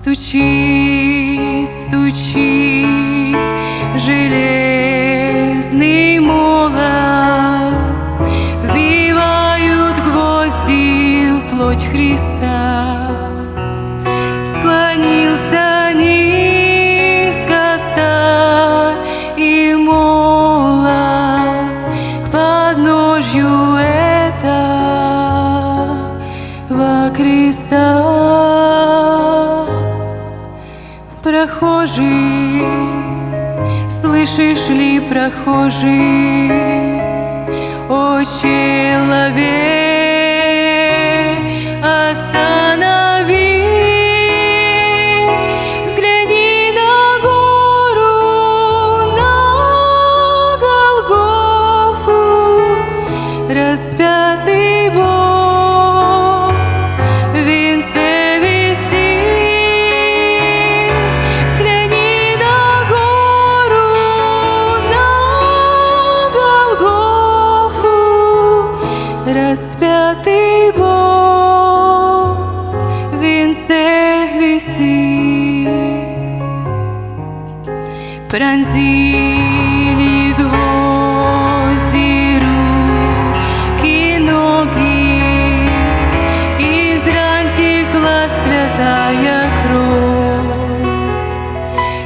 Стучит, стучит железный молот, вбивают гвозди в плоть Христа. Склонился низко стар и молод к подножью этого креста. Прохожий, слышишь ли, прохожий, о человек, останови, взгляни на гору, на Голгофу, распятый Бог в венце висит. Распятый Бог в венце висит. Пронзили гвозди руки, ноги, из ран текла святая кровь.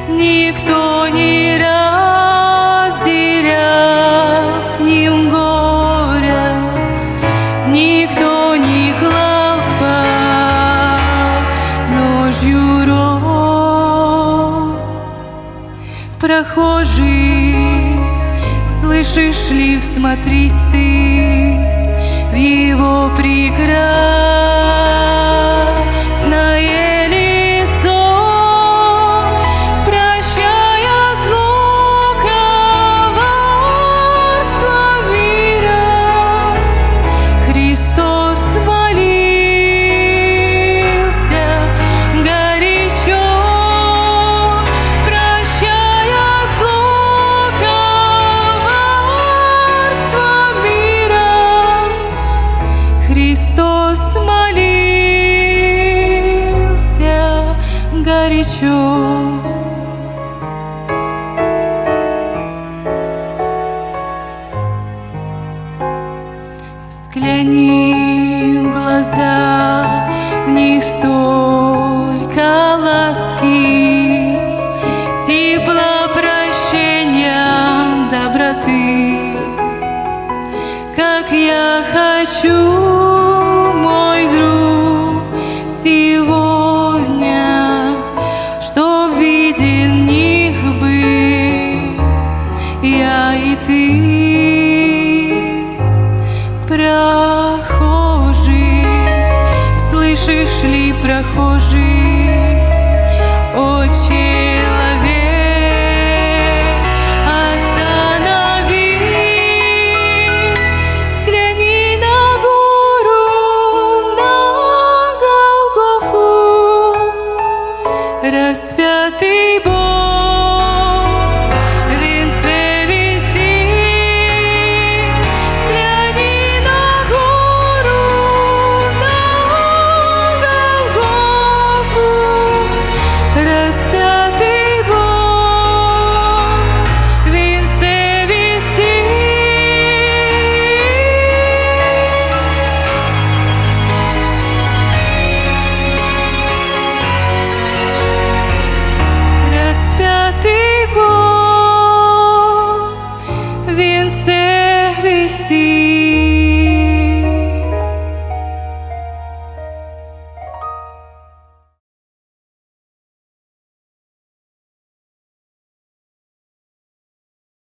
Никто не разделял с ним горя, никто не клал к подножью роз. Прохожий, слышишь ли, всмотрись ты в его прекрасное лицо, прощая зло, коварство мира. Христос молился горячо, прощая зло, коварство мира. Христос молился горячо. Взгляни в глаза, в них столько ласки, тепла, прощения, доброты. Как я хочу, мой друг, сегодня, чтоб виден в них быть я и ты. Прохожий, слышишь ли, прохожий, о человек, останови, взгляни на гору, на Голгофу, распятый Бог